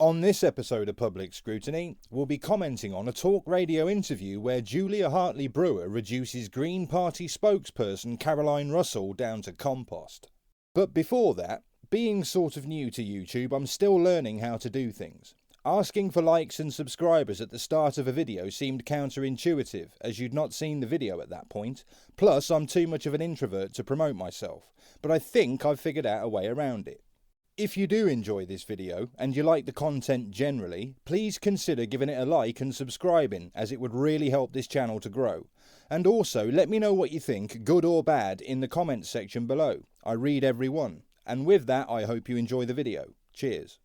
On this episode of Public Scrutiny, we'll be commenting on a TalkRadio interview where Julia Hartley Brewer reduces Green Party spokesperson Caroline Russell down to compost. But before that, being sort of new to YouTube, I'm still learning how to do things. Asking for likes and subscribers at the start of a video seemed counterintuitive, as you'd not seen the video at that point. Plus, I'm too much of an introvert to promote myself, but I think I've figured out a way around it. If you do enjoy this video, and you like the content generally, please consider giving it a like and subscribing, as it would really help this channel to grow. And also, let me know what you think, good or bad, in the comments section below. I read every one. And with that, I hope you enjoy the video. Cheers.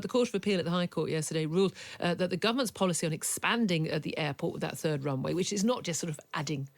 The Court of Appeal at the High Court yesterday ruled that the government's policy on expanding the airport with that third runway, which is not just sort of adding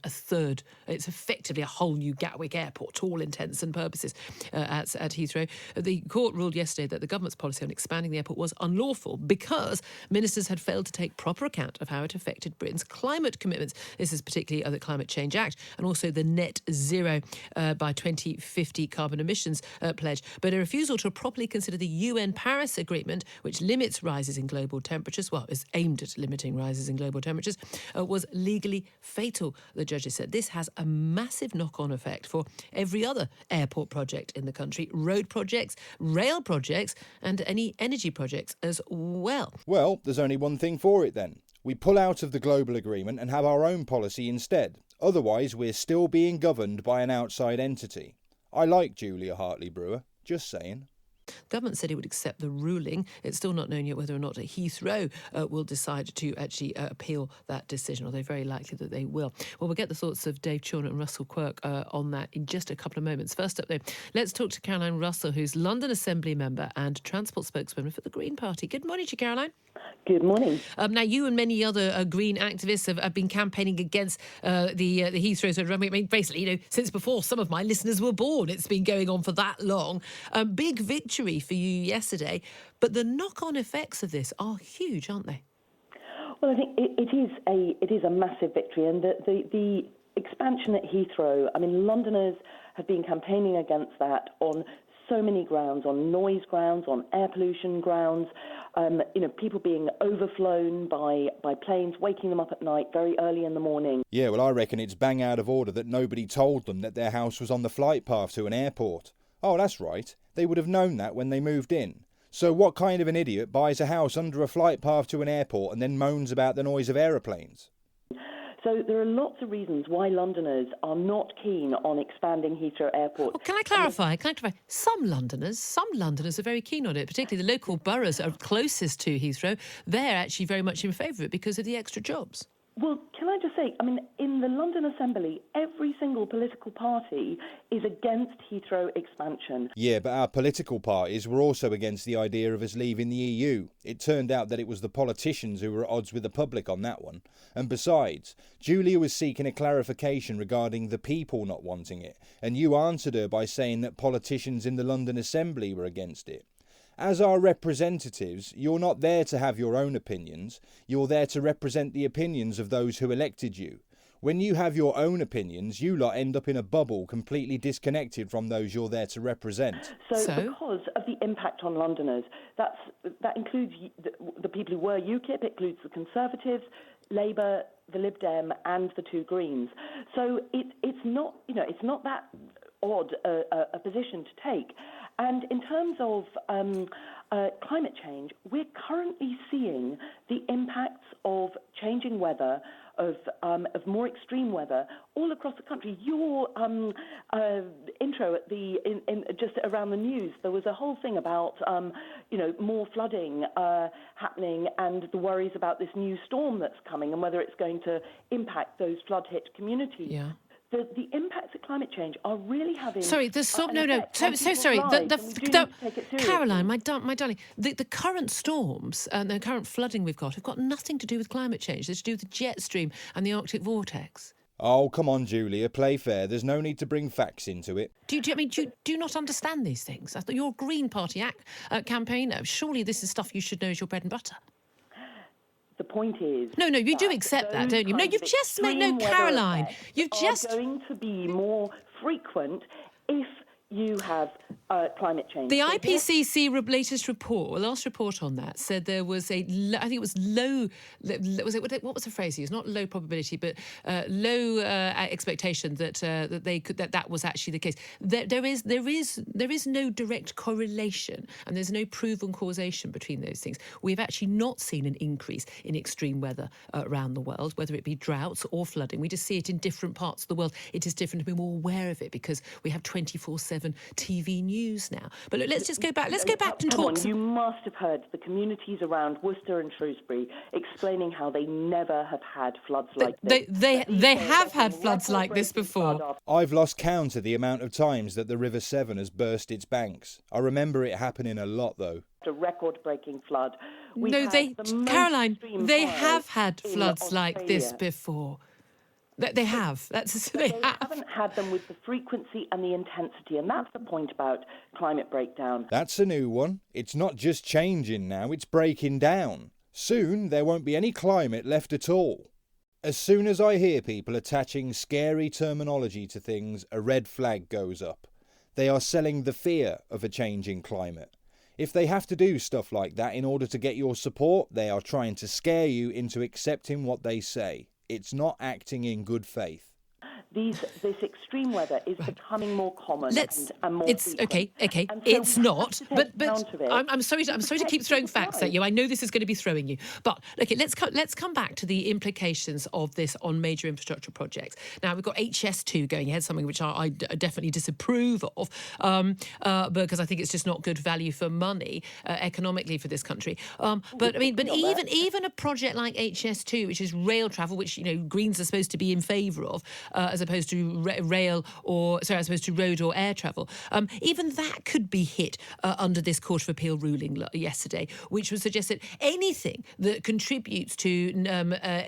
a third, it's effectively a whole new Gatwick airport to all intents and purposes at Heathrow. The court ruled yesterday that the government's policy on expanding the airport was unlawful because ministers had failed to take proper account of how it affected Britain's climate commitments. This is particularly the Climate Change Act and also the net zero by 2050 carbon emissions pledge. But a refusal to properly consider the UN Paris Agreement, which limits rises in global temperatures, is aimed at limiting rises in global temperatures, was legally fatal. The judges said this has a massive knock-on effect for every other airport project in the country, road projects, rail projects, and any energy projects as well. Well, there's only one thing for it then. We pull out of the global agreement and have our own policy instead. Otherwise, we're still being governed by an outside entity. I like Julia Hartley Brewer, just saying. Government said it would accept the ruling. It's still not known yet whether or not Heathrow will decide to actually appeal that decision, although very likely that they will. Well, we'll get the thoughts of Dave Chorn and Russell Quirk on that in just a couple of moments. First up, though, let's talk to Caroline Russell, who's London Assembly member and transport spokeswoman for the Green Party. Good morning to you, Caroline. Good morning. Now, you and many other Green activists have been campaigning against the Heathrow sort of runway. I mean, basically, since before some of my listeners were born. It's been going on for that long. Big victory for you yesterday, but the knock-on effects of this are huge, aren't they? Well, I think it is a massive victory, and the expansion at Heathrow. I mean, Londoners have been campaigning against that on so many grounds, on noise grounds, on air pollution grounds. People being overflown by planes, waking them up at night very early in the morning. Yeah, well, I reckon it's bang out of order that nobody told them that their house was on the flight path to an airport. Oh, that's right. They would have known that when they moved in. So what kind of an idiot buys a house under a flight path to an airport and then moans about the noise of aeroplanes? So there are lots of reasons why Londoners are not keen on expanding Heathrow Airport. Well, can I clarify? Some Londoners are very keen on it, particularly the local boroughs are closest to Heathrow. They're actually very much in favour of it because of the extra jobs. Well, can I just say, I mean, in the London Assembly, every single political party is against Heathrow expansion. Yeah, but our political parties were also against the idea of us leaving the EU. It turned out that it was the politicians who were at odds with the public on that one. And besides, Julia was seeking a clarification regarding the people not wanting it, and you answered her by saying that politicians in the London Assembly were against it. As our representatives, you're not there to have your own opinions, you're there to represent the opinions of those who elected you. When you have your own opinions, you lot end up in a bubble completely disconnected from those you're there to represent. So? Because of the impact on Londoners, that includes the people who were UKIP, it includes the Conservatives, Labour, the Lib Dem and the two Greens. So it's not that odd a position to take. And in terms of climate change, we're currently seeing the impacts of changing weather, of more extreme weather all across the country. Your intro at just around the news, there was a whole thing about more flooding happening and the worries about this new storm that's coming and whether it's going to impact those flood-hit communities. Yeah. The impacts of climate change are really having... Sorry, the storm... No. So sorry. Caroline, my darling, the current storms and the current flooding we've got have got nothing to do with climate change. They're to do with the jet stream and the Arctic vortex. Oh, come on, Julia, play fair. There's no need to bring facts into it. Do you not understand these things? I thought you're a Green Party campaigner. Surely this is stuff you should know is your bread and butter. The point is... No, you do accept that, don't you? No, you've just made... No, Caroline, you've just... ...are going to be more frequent if you have climate change. The IPCC latest report, last report on that, said there was I think it was low, what was the phrase he used? Not low probability, but low expectation that was actually the case. There is no direct correlation, and there's no proven causation between those things. We've actually not seen an increase in extreme weather around the world, whether it be droughts or flooding. We just see it in different parts of the world. It is different, and we're more aware of it because we have 24/7 TV news now. But look, let's just go back. Let's go back and talk. You must have heard the communities around Worcester and Shrewsbury explaining how they never have had floods like this. They have had floods like this before. I've lost count of the amount of times that the River Severn has burst its banks. I remember it happening a lot, though. A record-breaking flood. Caroline, they have had floods like this before. They have. They haven't had them with the frequency and the intensity, and that's the point about climate breakdown. That's a new one. It's not just changing now, it's breaking down. Soon there won't be any climate left at all. As soon as I hear people attaching scary terminology to things, a red flag goes up. They are selling the fear of a changing climate. If they have to do stuff like that in order to get your support, they are trying to scare you into accepting what they say. It's not acting in good faith. This extreme weather is becoming more common and more frequent. Okay. And so it's not. But it. I'm sorry to keep throwing facts at you. I know this is going to be throwing you. But okay, let's come back to the implications of this on major infrastructure projects. Now we've got HS2 going ahead, something which I definitely disapprove of, because I think it's just not good value for money economically for this country. But even a project like HS2, which is rail travel, which Greens are supposed to be in favour of, as opposed to as opposed to road or air travel. Even that could be hit under this Court of Appeal ruling yesterday, which would suggest that anything that contributes to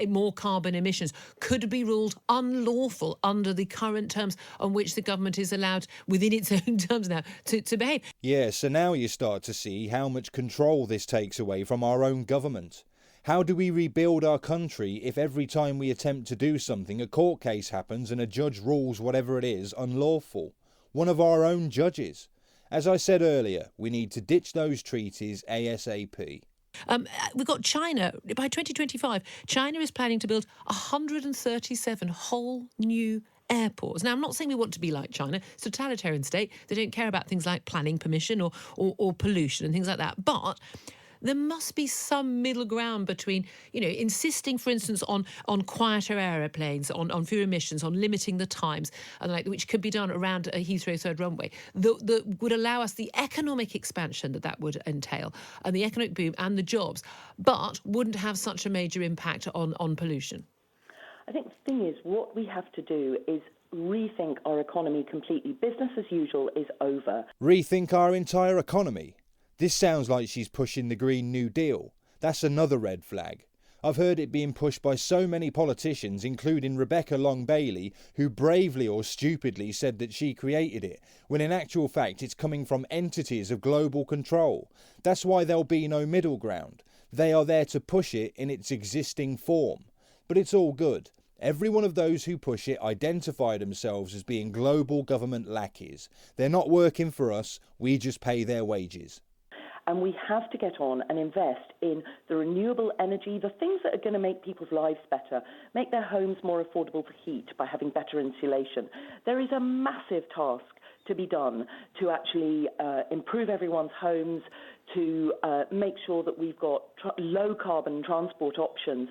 more carbon emissions could be ruled unlawful under the current terms on which the government is allowed, within its own terms now, to behave. Yeah, so now you start to see how much control this takes away from our own government. How do we rebuild our country if every time we attempt to do something, a court case happens and a judge rules whatever it is unlawful? One of our own judges. As I said earlier, we need to ditch those treaties ASAP. We've got China. By 2025, China is planning to build 137 whole new airports. Now, I'm not saying we want to be like China. It's a totalitarian state. They don't care about things like planning permission or pollution and things like that. But there must be some middle ground between, insisting, for instance, on quieter aeroplanes, on fewer emissions, on limiting the times, and which could be done around a Heathrow third runway, that would allow us the economic expansion that would entail, and the economic boom and the jobs, but wouldn't have such a major impact on pollution. I think the thing is, what we have to do is rethink our economy completely. Business as usual is over. Rethink our entire economy? This sounds like she's pushing the Green New Deal. That's another red flag. I've heard it being pushed by so many politicians, including Rebecca Long-Bailey, who bravely or stupidly said that she created it, when in actual fact it's coming from entities of global control. That's why there'll be no middle ground. They are there to push it in its existing form. But it's all good. Every one of those who push it identify themselves as being global government lackeys. They're not working for us, we just pay their wages. And we have to get on and invest in the renewable energy, the things that are going to make people's lives better, make their homes more affordable for heat by having better insulation. There is a massive task to be done to actually improve everyone's homes, to make sure that we've got low-carbon transport options.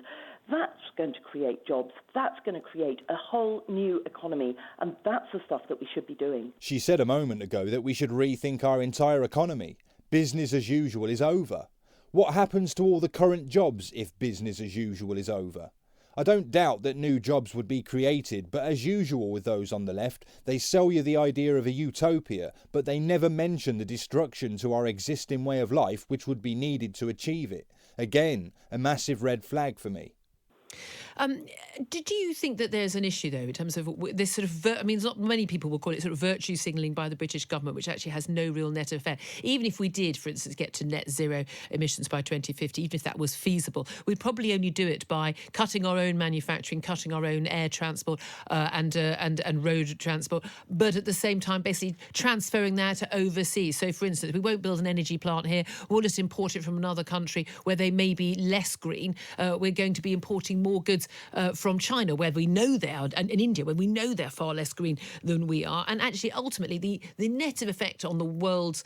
That's going to create jobs. That's going to create a whole new economy. And that's the stuff that we should be doing. She said a moment ago that we should rethink our entire economy. Business as usual is over. What happens to all the current jobs if business as usual is over? I don't doubt that new jobs would be created, but as usual with those on the left, they sell you the idea of a utopia, but they never mention the destruction to our existing way of life which would be needed to achieve it. Again, a massive red flag for me. Do you think that there's an issue, though, in terms of this sort of... not many people will call it sort of virtue signalling by the British government, which actually has no real net effect. Even if we did, for instance, get to net zero emissions by 2050, even if that was feasible, we'd probably only do it by cutting our own manufacturing, cutting our own air transport and road transport, but at the same time basically transferring that to overseas. So, for instance, we won't build an energy plant here, we'll just import it from another country where they may be less green. We're going to be importing more goods from China, where we know they are, and in India, where we know they're far less green than we are. And actually, ultimately, the net effect on the world's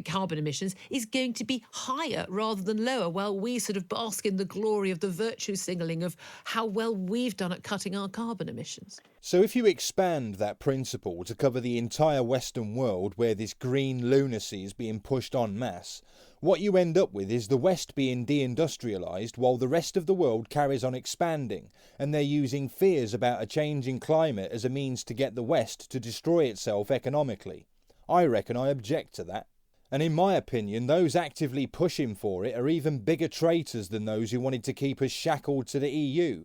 carbon emissions is going to be higher rather than lower, while we sort of bask in the glory of the virtue signalling of how well we've done at cutting our carbon emissions. So if you expand that principle to cover the entire Western world where this green lunacy is being pushed en masse, what you end up with is the West being deindustrialised while the rest of the world carries on expanding, and they're using fears about a changing climate as a means to get the West to destroy itself economically. I reckon I object to that. And in my opinion, those actively pushing for it are even bigger traitors than those who wanted to keep us shackled to the EU.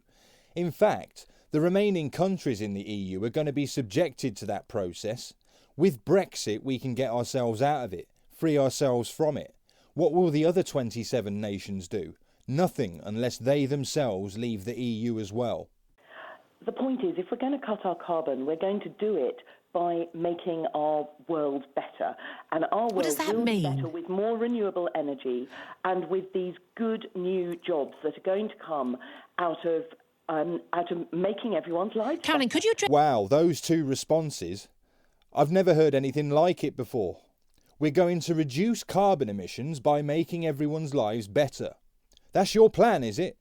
In fact, the remaining countries in the EU are going to be subjected to that process. With Brexit, we can get ourselves out of it, free ourselves from it. What will the other 27 nations do? Nothing, unless they themselves leave the EU as well. The point is, if we're going to cut our carbon, we're going to do it by making our world better. And our world will be better with more renewable energy and with these good new jobs that are going to come out of making everyone's lives Caroline, better. could you... Wow, those two responses. I've never heard anything like it before. We're going to reduce carbon emissions by making everyone's lives better. That's your plan, is it?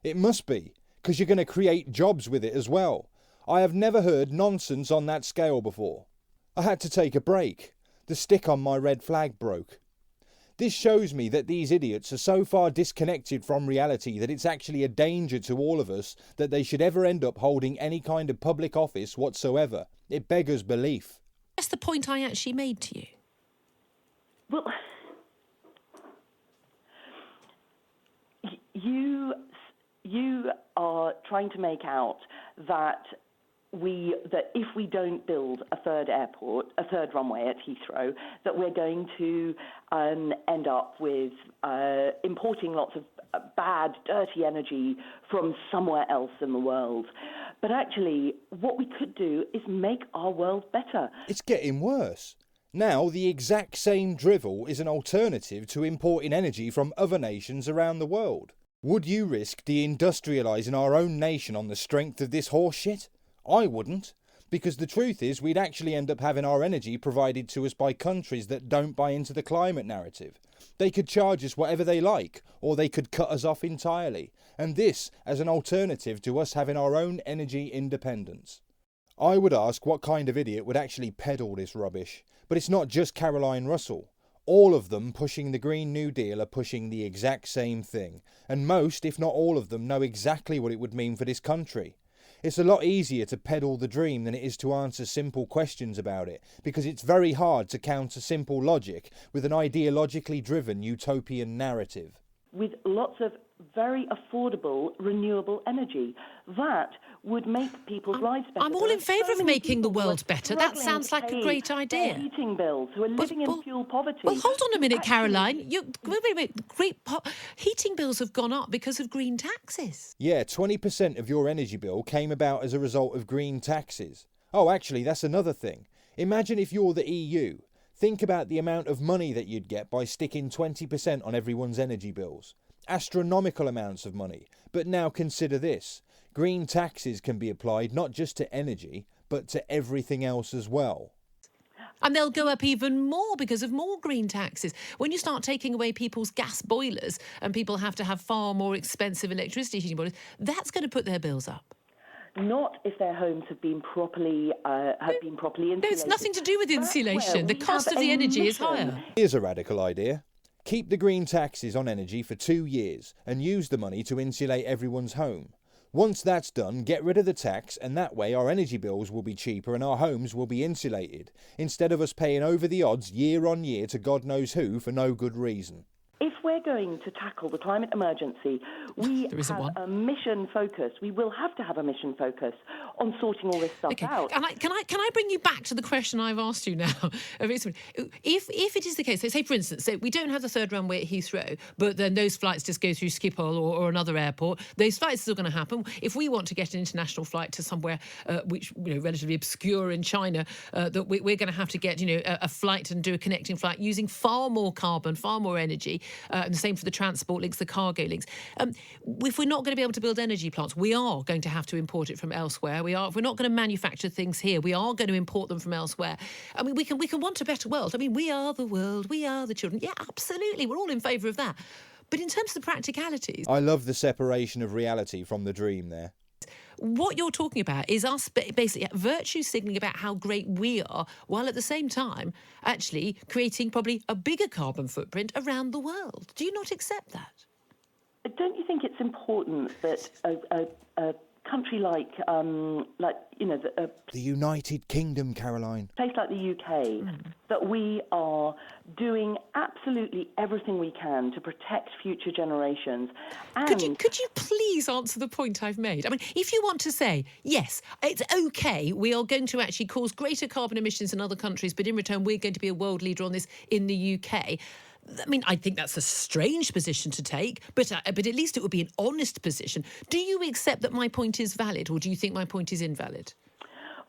It must be, because you're going to create jobs with it as well. I have never heard nonsense on that scale before. I had to take a break. The stick on my red flag broke. This shows me that these idiots are so far disconnected from reality that it's actually a danger to all of us that they should ever end up holding any kind of public office whatsoever. It beggars belief. That's the point I actually made to you. Well, you are trying to make out that if we don't build a third runway at Heathrow, that we're going to end up with importing lots of bad, dirty energy from somewhere else in the world. But actually, what we could do is make our world better. It's getting worse. Now, the exact same drivel is an alternative to importing energy from other nations around the world. Would you risk deindustrialising our own nation on the strength of this horseshit? I wouldn't, because the truth is we'd actually end up having our energy provided to us by countries that don't buy into the climate narrative. They could charge us whatever they like, or they could cut us off entirely, and this as an alternative to us having our own energy independence. I would ask what kind of idiot would actually peddle this rubbish, but it's not just Caroline Russell. All of them pushing the Green New Deal are pushing the exact same thing, and most, if not all of them, know exactly what it would mean for this country. It's a lot easier to peddle the dream than it is to answer simple questions about it, because it's very hard to counter simple logic with an ideologically driven utopian narrative. With lots of very affordable renewable energy. That would make people's lives better. I'm all in favour of making the world better. That sounds like a great idea. Heating bills, who are living in fuel poverty. Well, hold on a minute, Caroline. Wait. Heating bills have gone up because of green taxes. Yeah, 20% of your energy bill came about as a result of green taxes. Oh, actually, that's another thing. Imagine if you're the EU. Think about the amount of money that you'd get by sticking 20% on everyone's energy bills. Astronomical amounts of money. But now consider this. Green taxes can be applied not just to energy, but to everything else as well. And they'll go up even more because of more green taxes. When you start taking away people's gas boilers and people have to have far more expensive electricity heating boilers, that's going to put their bills up. Not if their homes have been properly insulated. No, it's nothing to do with insulation. The cost of the energy is higher. Here's a radical idea. Keep the green taxes on energy for 2 years and use the money to insulate everyone's home. Once that's done, get rid of the tax, and that way our energy bills will be cheaper and our homes will be insulated, instead of us paying over the odds year on year to God knows who for no good reason. If we're going to tackle the climate emergency, we have a mission focus. We will have to have a mission focus on sorting all this stuff out. Can I bring you back to the question I've asked you now? If it is the case, so say for instance, so we don't have the third runway at Heathrow, but then those flights just go through Schiphol or another airport. Those flights are still going to happen. If we want to get an international flight to somewhere which relatively obscure in China, that we're going to have to get a flight and do a connecting flight using far more carbon, far more energy. And the same for the transport links, the cargo links. If we're not going to be able to build energy plants, we are going to have to import it from elsewhere. If we're not going to manufacture things here, we are going to import them from elsewhere. I mean, we can want a better world. I mean, we are the world, we are the children. Yeah, absolutely, we're all in favour of that. But in terms of the practicalities, I love the separation of reality from the dream there. What you're talking about is us basically virtue signalling about how great we are, while at the same time actually creating probably a bigger carbon footprint around the world. Do you not accept that? Don't you think it's important that a country like the United Kingdom, Caroline, place like the UK, that we are doing absolutely everything we can to protect future generations? And could you please answer the point I've made? I mean, if you want to say, yes, it's OK, we are going to actually cause greater carbon emissions in other countries, but in return we're going to be a world leader on this in the UK. I mean, I think that's a strange position to take, but at least it would be an honest position. Do you accept that my point is valid, or do you think my point is invalid?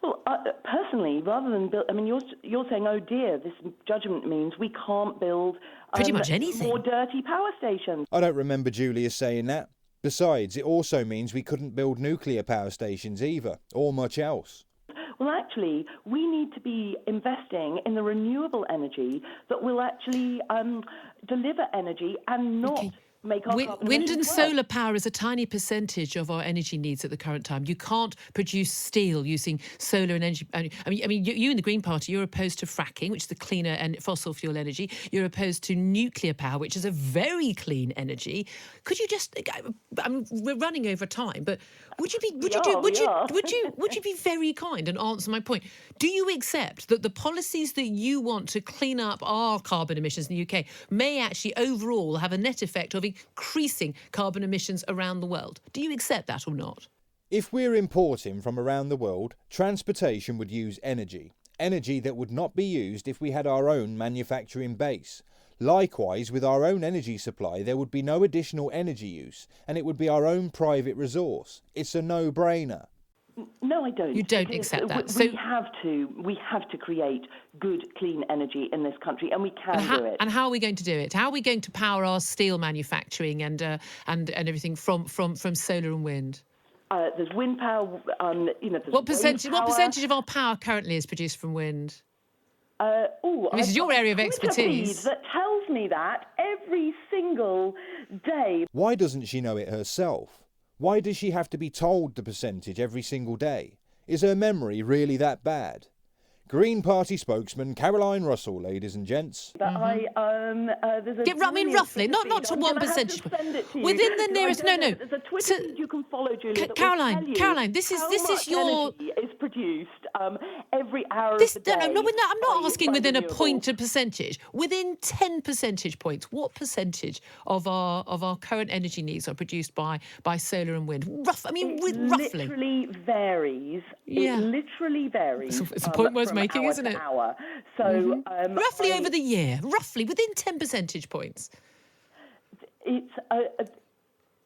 Well, personally, rather than build, I mean, you're saying, oh dear, this judgment means we can't build pretty much anything. More dirty power stations. I don't remember Julia saying that. Besides, it also means we couldn't build nuclear power stations either, or much else. Well, actually, we need to be investing in the renewable energy that will actually deliver energy and not make our carbon wind and emissions solar worse. power is a tiny percentage of our energy needs at the current time. You can't produce steel using solar and energy. I mean, you in the Green Party, you're opposed to fracking, which is the cleaner and fossil fuel energy. You're opposed to nuclear power, which is a very clean energy. Could you just? I mean, we're running over time, but would you be very kind and answer my point? Do you accept that the policies that you want to clean up our carbon emissions in the UK may actually overall have a net effect of increasing carbon emissions around the world? Do you accept that or not? If we're importing from around the world, transportation would use energy that would not be used if we had our own manufacturing base. Likewise, with our own energy supply, there would be no additional energy use, and it would be our own private resource. It's a no-brainer. No, I don't. You don't accept that. We have to create good, clean energy in this country, and we can do it. And how are we going to do it? How are we going to power our steel manufacturing and everything from solar and wind? There's wind power. What percentage of our power currently is produced from wind? This is your area of expertise. That tells me that every single day. Why doesn't she know it herself? Why does she have to be told the percentage every single day? Is her memory really that bad? Green Party spokesman Caroline Russell, ladies and gents. Roughly, not to 1%. Within the nearest, no. There's a Twitter feed you can follow, Julia. Caroline, this is your. Is produced every hour of the day. I'm not asking within a point of percentage. Within 10 percentage points, what percentage of our current energy needs are produced by solar and wind? Roughly. Literally varies. Yeah. It literally varies. It's a point worth making, isn't it? Hour. So roughly over the year, roughly within 10 percentage points. It's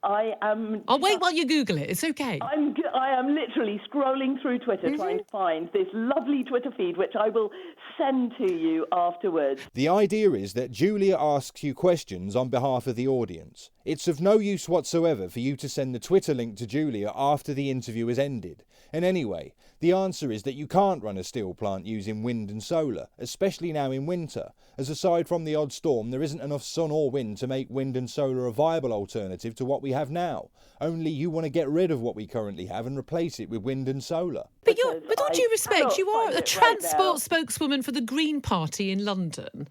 I am. I'll wait while you Google it. It's okay. I am literally scrolling through Twitter trying to find this lovely Twitter feed, which I will send to you afterwards. The idea is that Julia asks you questions on behalf of the audience. It's of no use whatsoever for you to send the Twitter link to Julia after the interview has ended. And anyway, the answer is that you can't run a steel plant using wind and solar, especially now in winter, as aside from the odd storm, there isn't enough sun or wind to make wind and solar a viable alternative to what we have now. Only you want to get rid of what we currently have and replace it with wind and solar. But with all due respect, you are a transport spokeswoman for the Green Party in London.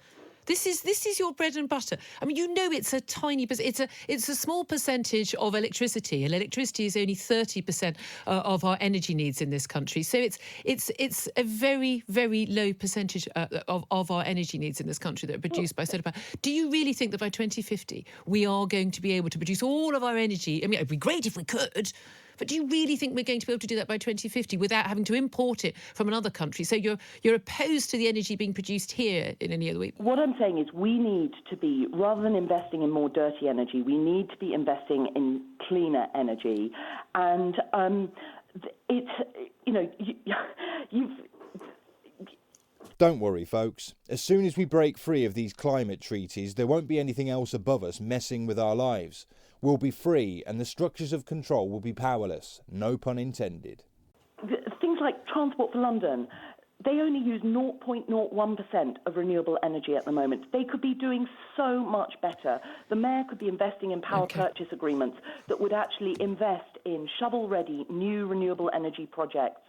This is your bread and butter. I mean, it's a tiny it's a small percentage of electricity, and electricity is only 30% of our energy needs in this country. So it's a very, very low percentage of our energy needs in this country that are produced by solar power. Do you really think that by 2050 we are going to be able to produce all of our energy? I mean, it'd be great if we could. But do you really think we're going to be able to do that by 2050 without having to import it from another country? So you're opposed to the energy being produced here in any other way? What I'm saying is we need to be, rather than investing in more dirty energy, we need to be investing in cleaner energy. And Don't worry, folks. As soon as we break free of these climate treaties, there won't be anything else above us messing with our lives. We'll be free, and the structures of control will be powerless. No pun intended. Things like Transport for London, they only use 0.01% of renewable energy at the moment. They could be doing so much better. The mayor could be investing in power purchase agreements that would actually invest in shovel-ready new renewable energy projects.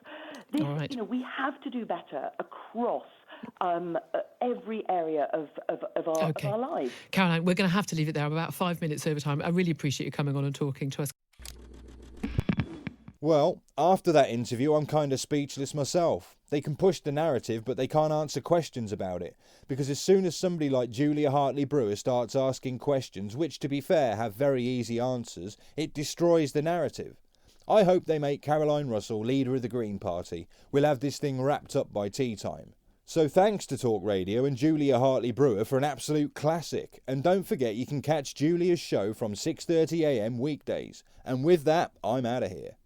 This, we have to do better across every area of our lives. Caroline, we're going to have to leave it there. I'm about 5 minutes over time. I really appreciate you coming on and talking to us. Well, after that interview, I'm kind of speechless myself. They can push the narrative, but they can't answer questions about it. Because as soon as somebody like Julia Hartley Brewer starts asking questions, which, to be fair, have very easy answers, it destroys the narrative. I hope they make Caroline Russell leader of the Green Party. We'll have this thing wrapped up by tea time. So thanks to TalkRadio and Julia Hartley Brewer for an absolute classic. And don't forget you can catch Julia's show from 6:30 a.m. weekdays. And with that, I'm out of here.